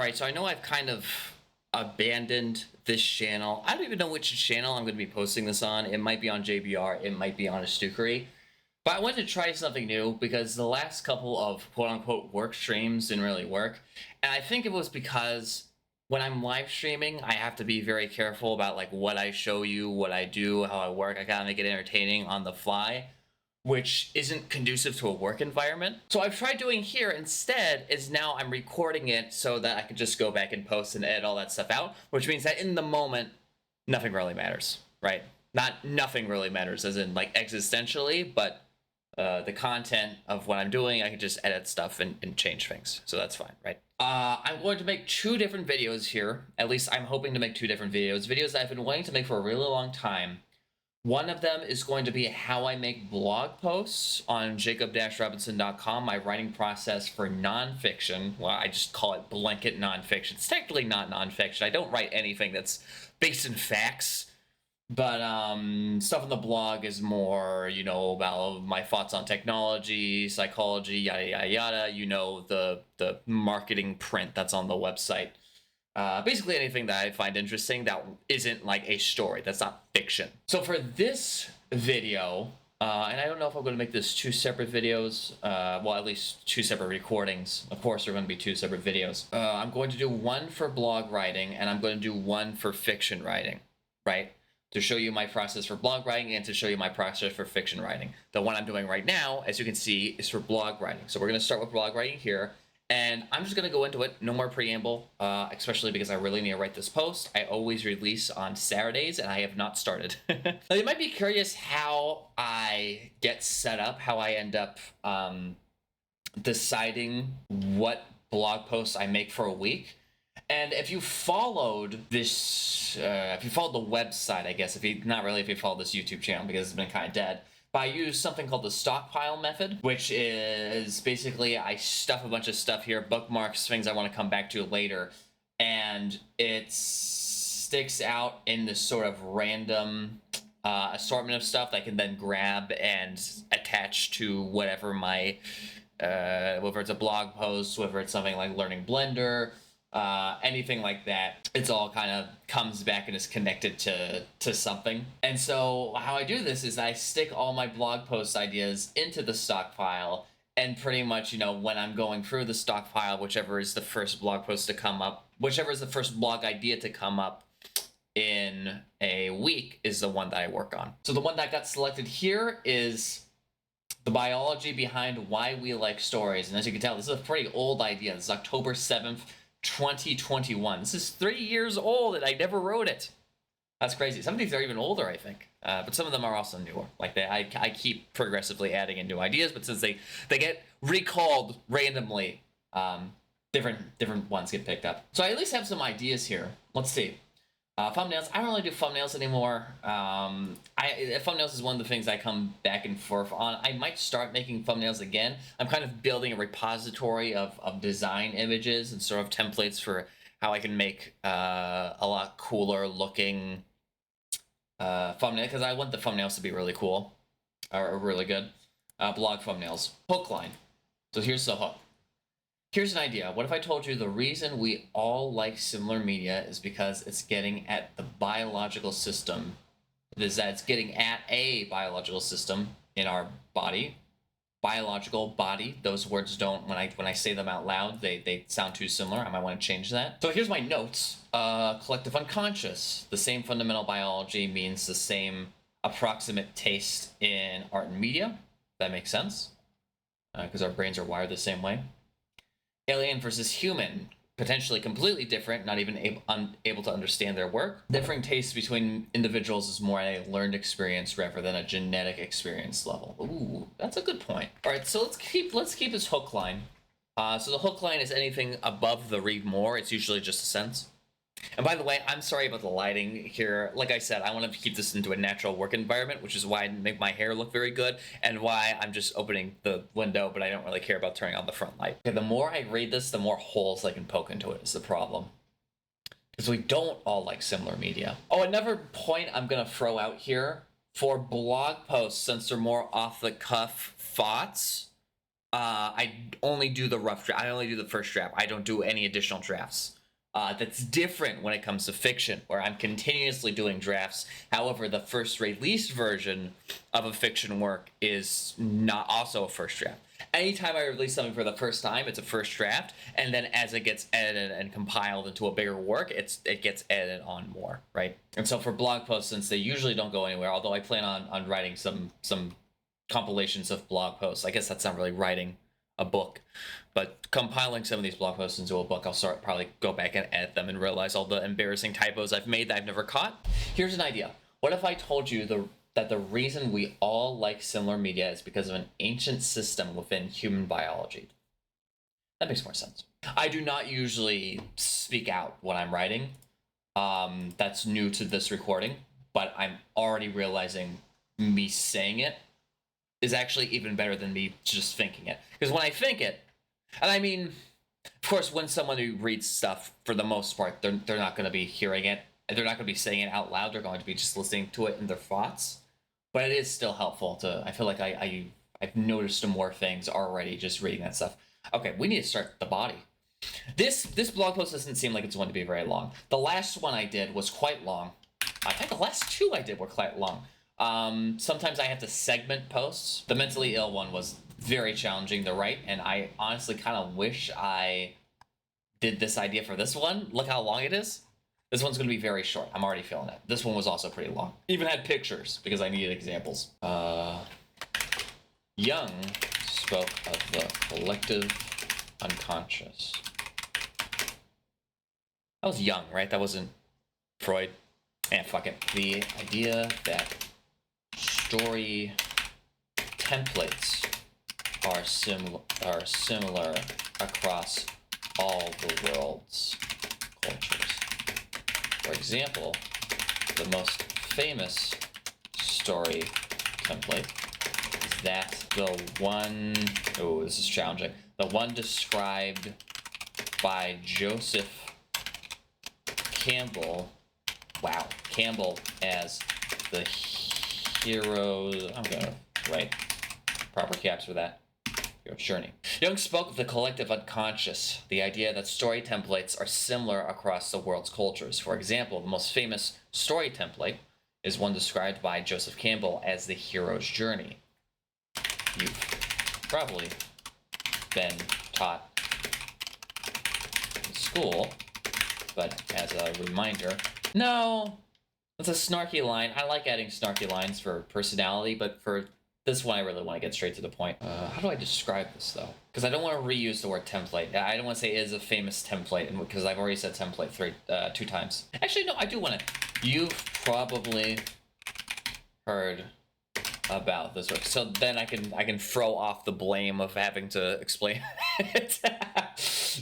Alright, so I know I've kind of abandoned this channel. I don't even know which channel I'm going to be posting this on. It might be on JBR, it might be on Astukery. But I wanted to try something new because the last couple of quote-unquote work streams didn't really work. And I think it was because when I'm live streaming, I have to be very careful about like what I show you, what I do, how I work. I gotta make it entertaining on the fly, which isn't conducive to a work environment. So I've tried doing here instead is now I'm recording it so that I can just go back and post and edit all that stuff out, which means that in the moment, nothing really matters, right? Not nothing really matters as in like existentially, but the content of what I'm doing, I can just edit stuff and change things. So that's fine, right? I'm going to make 2 different videos here. At least I'm hoping to make 2 different videos. Videos that I've been wanting to make for a really long time. One of them is going to be how I make blog posts on jacob-robinson.com, my writing process for nonfiction. Well, I just call it blanket nonfiction. It's technically not nonfiction. I don't write anything that's based in facts. But stuff on the blog is more, you know, about my thoughts on technology, psychology, yada, yada, yada. You know, the marketing print that's on the website. Basically anything that I find interesting that isn't like a story, that's not fiction. So for this video, and I don't know if I'm going to make this 2 separate videos, well, at least 2 separate recordings. Of course, there are going to be 2 separate videos. I'm going to do one for blog writing, and I'm going to do one for fiction writing, right? To show you my process for blog writing and to show you my process for fiction writing. The one I'm doing right now, as you can see, is for blog writing. So we're going to start with blog writing here. And I'm just going to go into it, no more preamble, especially because I really need to write this post. I always release on Saturdays, and I have not started. Now, you might be curious how I get set up, how I end up deciding what blog posts I make for a week. And if you followed this, if you followed the website, I guess, if you followed this YouTube channel because it's been kind of dead, but I use something called the stockpile method, which is basically I stuff a bunch of stuff here, bookmarks, things I want to come back to later, and it sticks out in this sort of random assortment of stuff that I can then grab and attach to whatever my, whether it's a blog post, whether it's something like learning Blender, anything like that. It's all kind of comes back and is connected to something. And so how I do this is I stick all my blog post ideas into the stockpile, and pretty much, you know, when I'm going through the stockpile, whichever is the first blog post to come up, whichever is the first blog idea to come up in a week is the one that I work on. So the one that got selected here is the biology behind why we like stories. And as you can tell, this is a pretty old idea. This is October 7th, 2021. This is 3 years old and I never wrote it. That's crazy. Some of these are even older, I think. But some of them are also newer. Like I keep progressively adding in new ideas, but since they get recalled randomly, different ones get picked up. So I at least have some ideas here. Let's see. Thumbnails. I don't really do thumbnails anymore. Thumbnails is one of the things I come back and forth on. I might start making thumbnails again. I'm kind of building a repository of design images and sort of templates for how I can make a lot cooler looking thumbnail, because I want the thumbnails to be really cool or really good. Blog thumbnails. Hook line. So here's the hook. Here's an idea. What if I told you the reason we all like similar media is because it's getting at the biological system. It is that it's getting at a biological system in our body. Biological body. Those words don't, when I say them out loud, they sound too similar. I might want to change that. So here's my notes. Collective unconscious. The same fundamental biology means the same approximate taste in art and media. That makes sense. Because our brains are wired the same way. Alien versus human, potentially completely different, not even able to understand their work. Differing tastes between individuals is more a learned experience rather than a genetic experience level. Ooh, that's a good point. All right, so let's keep this hook line. So the hook line is anything above the read more. It's usually just a sentence. And by the way, I'm sorry about the lighting here. Like I said, I want to keep this into a natural work environment, which is why I make my hair look very good and why I'm just opening the window, but I don't really care about turning on the front light. Okay, the more I read this, the more holes I can poke into it is the problem. Because we don't all like similar media. Oh, another point I'm going to throw out here for blog posts, since they're more off-the-cuff thoughts, I only do the rough draft. I only do the first draft. I don't do any additional drafts. That's different when it comes to fiction, where I'm continuously doing drafts. However, the first released version of a fiction work is not also a first draft. Anytime I release something for the first time, it's a first draft, and then as it gets edited and compiled into a bigger work, it gets edited on more, right? And so for blog posts, since they usually don't go anywhere, although I plan on writing some compilations of blog posts. I guess that's not really writing a book, but compiling some of these blog posts into a book, I'll probably go back and edit them and realize all the embarrassing typos I've made that I've never caught. Here's an idea. What if I told you that the reason we all like similar media is because of an ancient system within human biology? That makes more sense. I do not usually speak out when I'm writing. That's new to this recording, but I'm already realizing me saying it is actually even better than me just thinking it. Because when I think it, and I mean, of course, when someone who reads stuff, for the most part, they're not going to be hearing it. They're not going to be saying it out loud. They're going to be just listening to it in their thoughts. But it is still helpful to, I feel like I've noticed more things already just reading that stuff. Okay, we need to start the body. This blog post doesn't seem like it's going to be very long. The last one I did was quite long. I think the last two I did were quite long. Sometimes I have to segment posts. The mentally ill one was very challenging to write, and I honestly kind of wish I did this idea for this one. Look how long it is. This one's going to be very short. I'm already feeling it. This one was also pretty long. Even had pictures because I needed examples. Jung spoke of the collective unconscious. That was Jung, right? That wasn't Freud. Fuck it. The idea that story templates are similar across all the world's cultures. For example, the most famous story template is that the one, oh, this is challenging, the one described by Joseph Campbell, Campbell as the hero's, I'm gonna write proper caps for that, hero's journey. Jung spoke of the collective unconscious, the idea that story templates are similar across the world's cultures. For example, the most famous story template is one described by Joseph Campbell as the hero's journey. You've probably been taught in school, but as a reminder, no, that's a snarky line. I like adding snarky lines for personality, but for this one, I really want to get straight to the point. How do I describe this, though? Because I don't want to reuse the word template. I don't want to say it is a famous template, because I've already said template two times. Actually, no, I do want to. You've probably heard about this work. So then I can throw off the blame of having to explain it.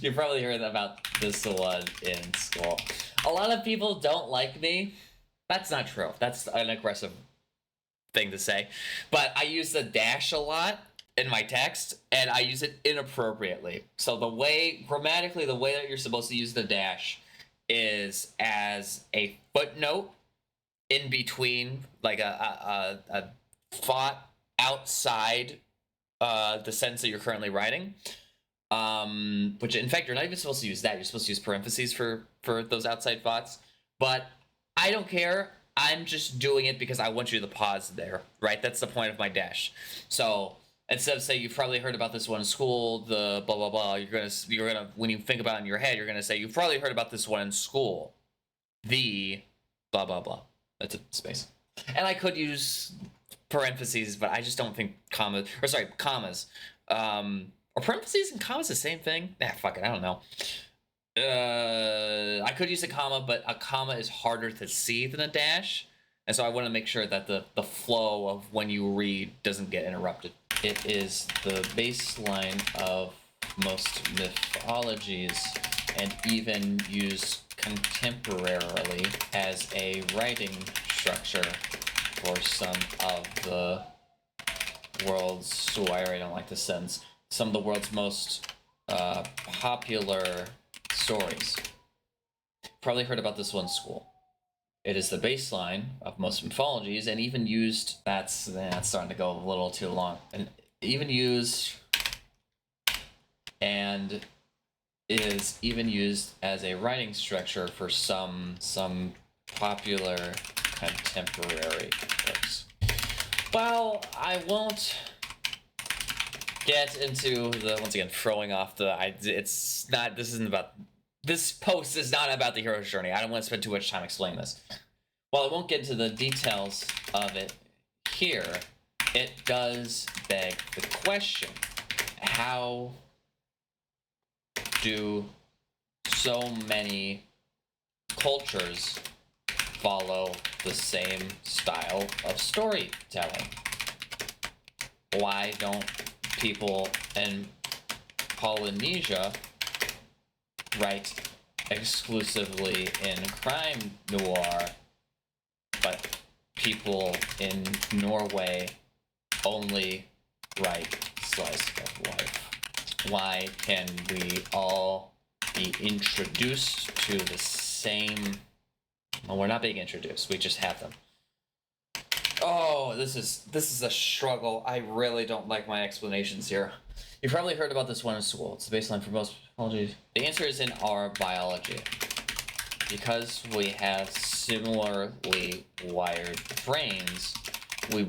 You probably heard about this one in school. A lot of people don't like me. That's not true. That's an aggressive thing to say. But I use the dash a lot in my text, and I use it inappropriately. So grammatically, the way that you're supposed to use the dash is as a footnote in between, like a thought outside the sentence that you're currently writing. Which in fact, you're not even supposed to use that. You're supposed to use parentheses for those outside thoughts. But I don't care. I'm just doing it because I want you to pause there, right? That's the point of my dash. So instead of saying you've probably heard about this one in school, the blah blah blah, you're gonna when you think about it in your head, you're gonna say you've probably heard about this one in school, the blah blah blah. That's a space. And I could use parentheses, but I just don't think commas. Are parentheses and commas the same thing? Fuck it, I don't know. I could use a comma, but a comma is harder to see than a dash, and so I want to make sure that the flow of when you read doesn't get interrupted. It is the baseline of most mythologies, and even used contemporarily as a writing structure for some of the world's, I already don't like this sentence, some of the world's most popular stories. Probably heard about this one in school. It is the baseline of most mythologies, and even used, that's starting to go a little too long, and even used and is even used as a writing structure for some popular contemporary books. Well, I won't get into the, once again, throwing off the, this post is not about the hero's journey. I don't want to spend too much time explaining this. While I won't get into the details of it here, it does beg the question, how do so many cultures follow the same style of storytelling? Why don't people in Polynesia write exclusively in crime noir, but people in Norway only write slice of life? Why can we all be introduced to the same... Well, we're not being introduced, we just have them. Oh, this is a struggle. I really don't like my explanations here. You've probably heard about this one in school. It's the baseline for most biology. The answer is in our biology. Because we have similarly wired brains, we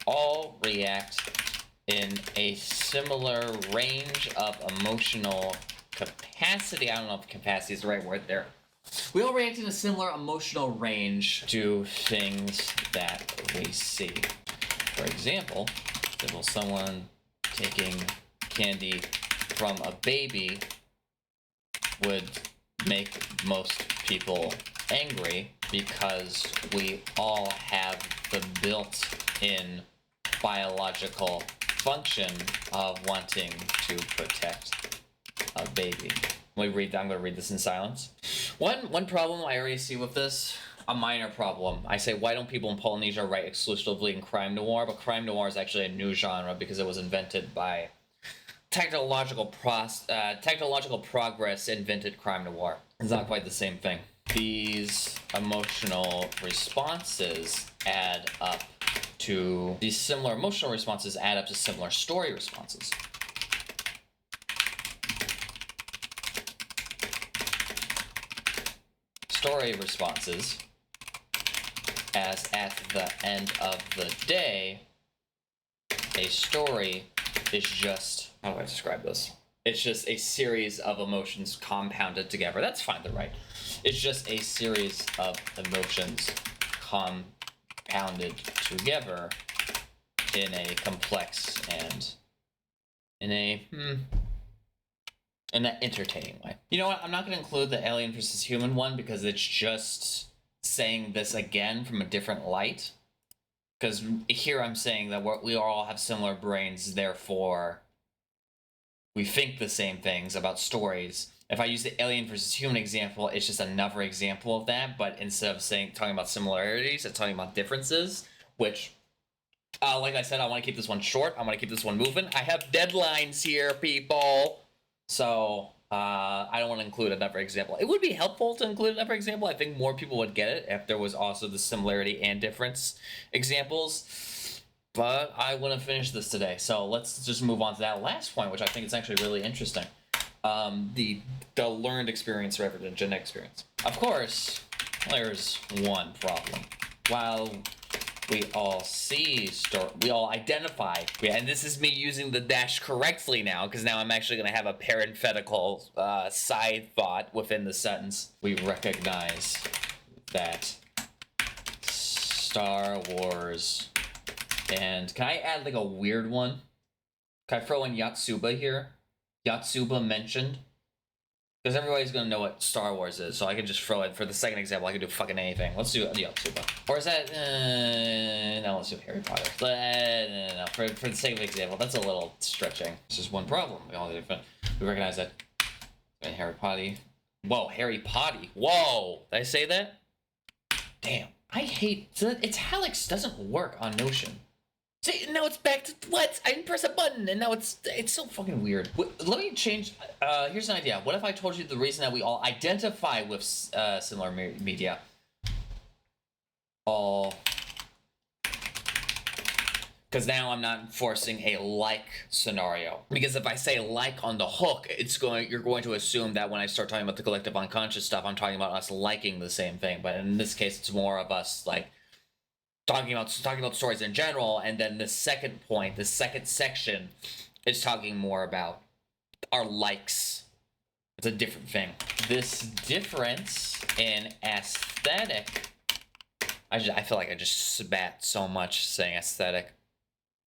all react in a similar range of emotional capacity. I don't know if capacity is the right word there. We all react in a similar emotional range to things that we see. For example, someone taking candy from a baby would make most people angry, because we all have the built-in biological function of wanting to protect a baby. I'm gonna read this in silence. One problem I already see with this, a minor problem. I say, why don't people in Polynesia write exclusively in crime noir? But crime noir is actually a new genre because it was invented by technological progress invented crime noir. It's not quite the same thing. These emotional responses add up to... These similar emotional responses add up to similar story responses. Story responses, as at the end of the day, a story is just... How do I describe this? It's just a series of emotions compounded together. That's fine, they're right. It's just a series of emotions compounded together in a complex and in an entertaining way. You know what? I'm not going to include the alien versus human one because it's just saying this again from a different light. Because here I'm saying that we all have similar brains, therefore we think the same things about stories. If I use the alien versus human example, it's just another example of that, but instead of talking about similarities, it's talking about differences, which, like I said, I want to keep this one short. I want to keep this one moving. I have deadlines here, people. So, I don't want to include another example. It would be helpful to include another example. I think more people would get it if there was also the similarity and difference examples. But I want to finish this today. So let's just move on to that last point, which I think is actually really interesting. The learned experience rather than genetic experience. Of course, there's one problem. While we all we all identify, and this is me using the dash correctly now, because now I'm actually going to have a parenthetical side thought within the sentence. We recognize that Star Wars, and can I add like a weird one? Can I throw in Yotsuba here? Yotsuba mentioned? Because everybody's going to know what Star Wars is, so I can just throw it. For the second example, I can do fucking anything. Let's do Yotsuba. Or is that... no, let's do Harry Potter. No. For the sake of example, that's a little stretching. This is one problem. We recognize that in Harry Potter. Whoa, Harry Potter. Whoa! Did I say that? Damn. I hate... Italics doesn't work on Notion. See, now it's back to what? I didn't press a button, and now it's so fucking weird. Let me change. Here's an idea. What if I told you the reason that we all identify with similar media? All because now I'm not enforcing a like scenario. Because if I say like on the hook, you're going to assume that when I start talking about the collective unconscious stuff, I'm talking about us liking the same thing. But in this case, it's more of us like talking about stories in general, and then the second point, the second section, is talking more about our likes. It's a different thing. This difference in aesthetic, I feel like I just spat so much saying aesthetic.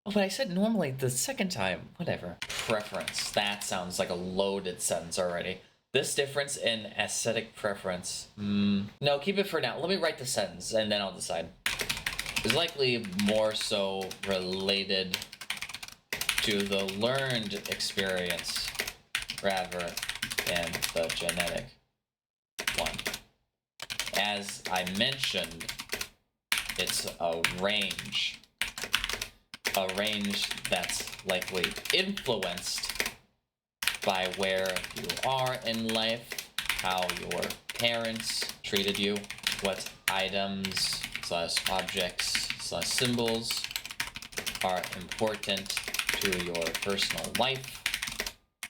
Oh, but I said normally the second time. Whatever. Preference. That sounds like a loaded sentence already. This difference in aesthetic preference. No, keep it for now. Let me write the sentence and then I'll decide. Is likely more so related to the learned experience rather than the genetic one. As I mentioned, it's a range that's likely influenced by where you are in life, how your parents treated you, what items / objects / symbols are important to your personal life,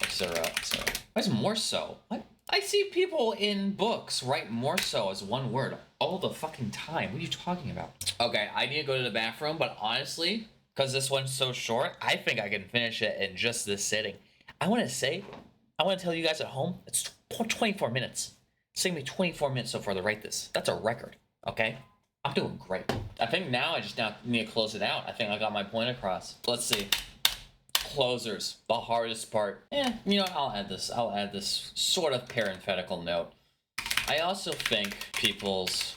etc. etc. Why is more so? What? I see people in books write more so as one word all the fucking time. What are you talking about? Okay, I need to go to the bathroom, but honestly, because this one's so short, I think I can finish it in just this sitting. I want to tell you guys at home, it's 24 minutes. It's taking me 24 minutes so far to write this. That's a record, okay? I'm doing great. I think now I just need to close it out. I think I got my point across. Let's see. Closers, the hardest part. I'll add this sort of parenthetical note. I also think people's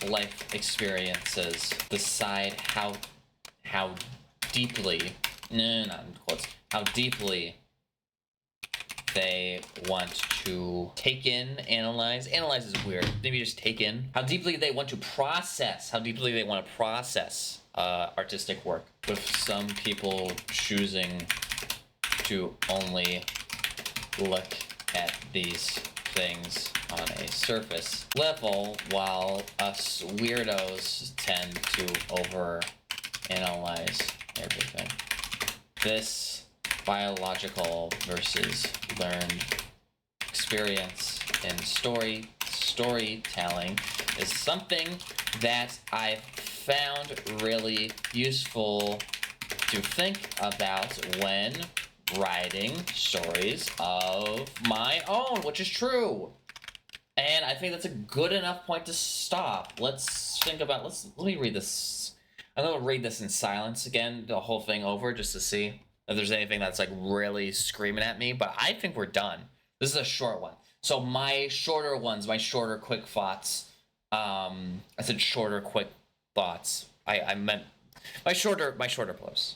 life experiences decide how deeply how deeply they want to take in, analyze is weird, maybe just take in, how deeply they want to process artistic work, with some people choosing to only look at these things on a surface level, while us weirdos tend to overanalyze everything. This biological versus learned experience in storytelling is something that I've found really useful to think about when writing stories of my own, which is true. And I think that's a good enough point to stop. Let me read this. I'm gonna read this in silence again, the whole thing over, just to see if there's anything that's like really screaming at me, but I think we're done. This is a short one. So my shorter quick thoughts. I said shorter quick thoughts. I meant my shorter posts.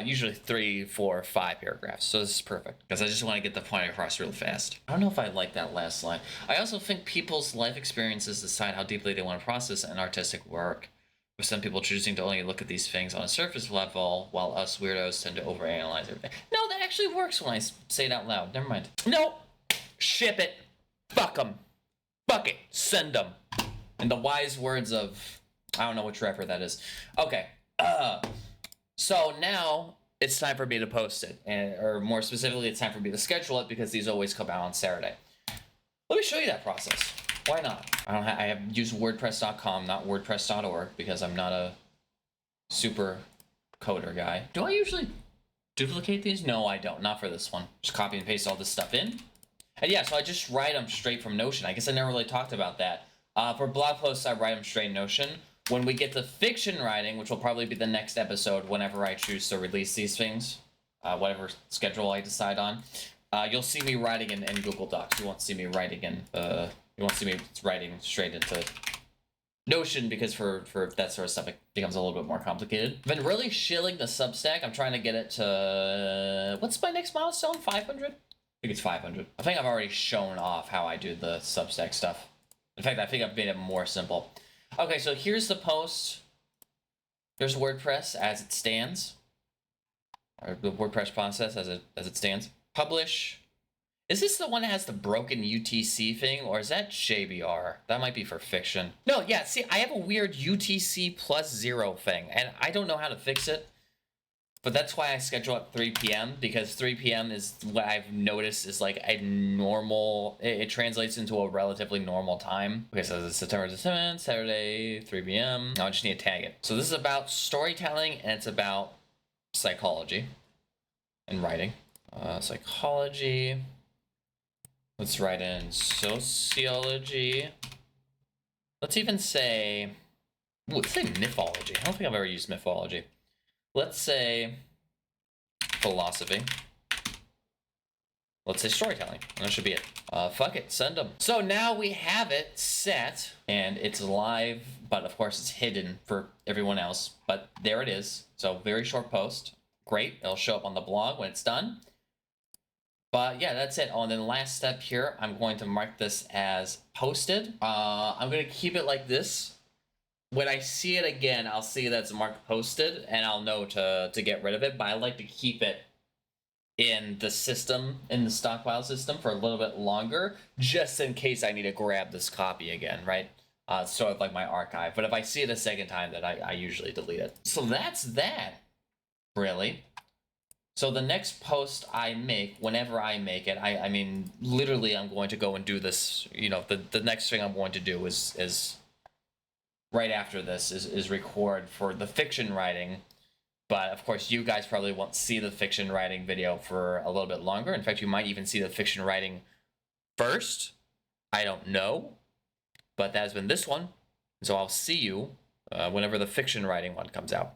Usually 3, 4, 5 paragraphs. So this is perfect because I just want to get the point across real fast. I don't know if I like that last line. I also think people's life experiences decide how deeply they want to process an artistic work, with some people choosing to only look at these things on a surface level, while us weirdos tend to overanalyze everything. No, that actually works when I say it out loud. Never mind. No, ship it. Fuck them. Fuck it. Send them. In the wise words of, I don't know which rapper that is. Okay. So now it's time for me to post it, or more specifically, it's time for me to schedule it because these always come out on Saturday. Let me show you that process. Why not? I have used WordPress.com, not WordPress.org, because I'm not a super coder guy. Do I usually duplicate these? No, I don't. Not for this one. Just copy and paste all this stuff in. And yeah, so I just write them straight from Notion. I guess I never really talked about that. For blog posts, I write them straight in Notion. When we get to fiction writing, which will probably be the next episode whenever I choose to release these things, whatever schedule I decide on, you'll see me writing in Google Docs. You won't see me writing writing straight into Notion, because for that sort of stuff, it becomes a little bit more complicated. I've been really shilling the Substack. I'm trying to get it to, what's my next milestone? 500? I think it's 500. I think I've already shown off how I do the Substack stuff. In fact, I think I've made it more simple. Okay, so here's the post. There's WordPress as it stands, or the WordPress process as it stands. Publish. Is this the one that has the broken UTC thing, or is that JBR? That might be for fiction. No, yeah, see, I have a weird UTC plus 0 thing, and I don't know how to fix it. But that's why I schedule at 3 p.m. because 3 p.m. is what I've noticed is like a normal, it translates into a relatively normal time. Okay, so this is September 7th, Saturday, 3 p.m. Now I just need to tag it. So this is about storytelling and it's about psychology and writing. Psychology. Let's write in sociology. Let's even say, let's say mythology. I don't think I've ever used mythology. Let's say philosophy. Let's say storytelling. And that should be it. Fuck it, send them. So now we have it set and it's live, but of course it's hidden for everyone else. But there it is. So very short post. Great. It'll show up on the blog when it's done. But yeah, that's it. Oh, and then last step here, I'm going to mark this as posted. I'm going to keep it like this. When I see it again, I'll see that's marked posted, and I'll know to get rid of it, but I like to keep it in the system, in the stockpile system, for a little bit longer, just in case I need to grab this copy again, right? Sort of like my archive. But if I see it a second time, then I usually delete it. So that's that, really. So the next post I make, whenever I make it, I mean, literally I'm going to go and do this, you know, the next thing I'm going to do is right after this is record for the fiction writing. But of course you guys probably won't see the fiction writing video for a little bit longer. In fact, you might even see the fiction writing first. I don't know, but that has been this one. So I'll see you whenever the fiction writing one comes out.